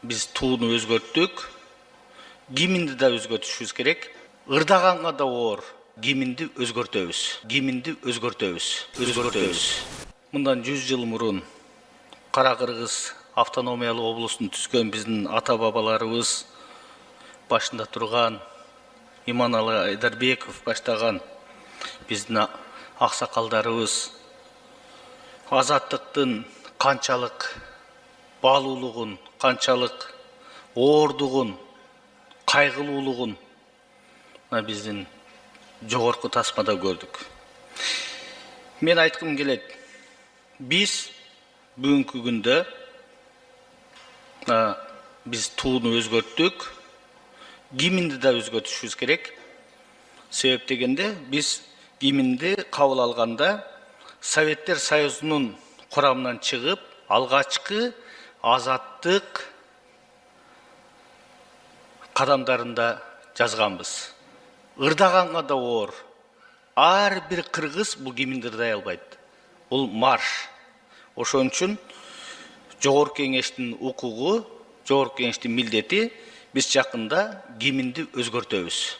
Biz tuğunu özgörttük. Gimindi de özgörtüşüz gerek. Irdaganга da оор. Gimindi özgörtöbüz. Gimindi özgörtöbüz. Мындан 100 жыл мурун Кара-Кыргыз автономиялык облусун түзгөн биздин ата-бабаларыбыз башында турган Иманалы Айдарбеков баштаган биздин аксакалдарыбыз азаттыктын канчалык баалуулугун, канчалык оордугун, кайгылуулугун биздин жогорку тасмада көрдүк. Мен айткым келет, биз бүгүнкү күндө биз тууну өзгөрттүк, гимнди да өзгөртүшүбүз керек. Себеп дегенде биз гимнди кабыл алганда Советтер Союзунун курамынан чыгып, алгачкы азаттык кадамдарында жазганбыз. Ырдаганга да оор. Ар бир кыргыз бул гимнди ырдай албайт. Бул марш. Ошон үчүн Жогорку Кеңештин укугу, Жогорку Кеңештин милдети биз жакында гимнди өзгөртөбүз.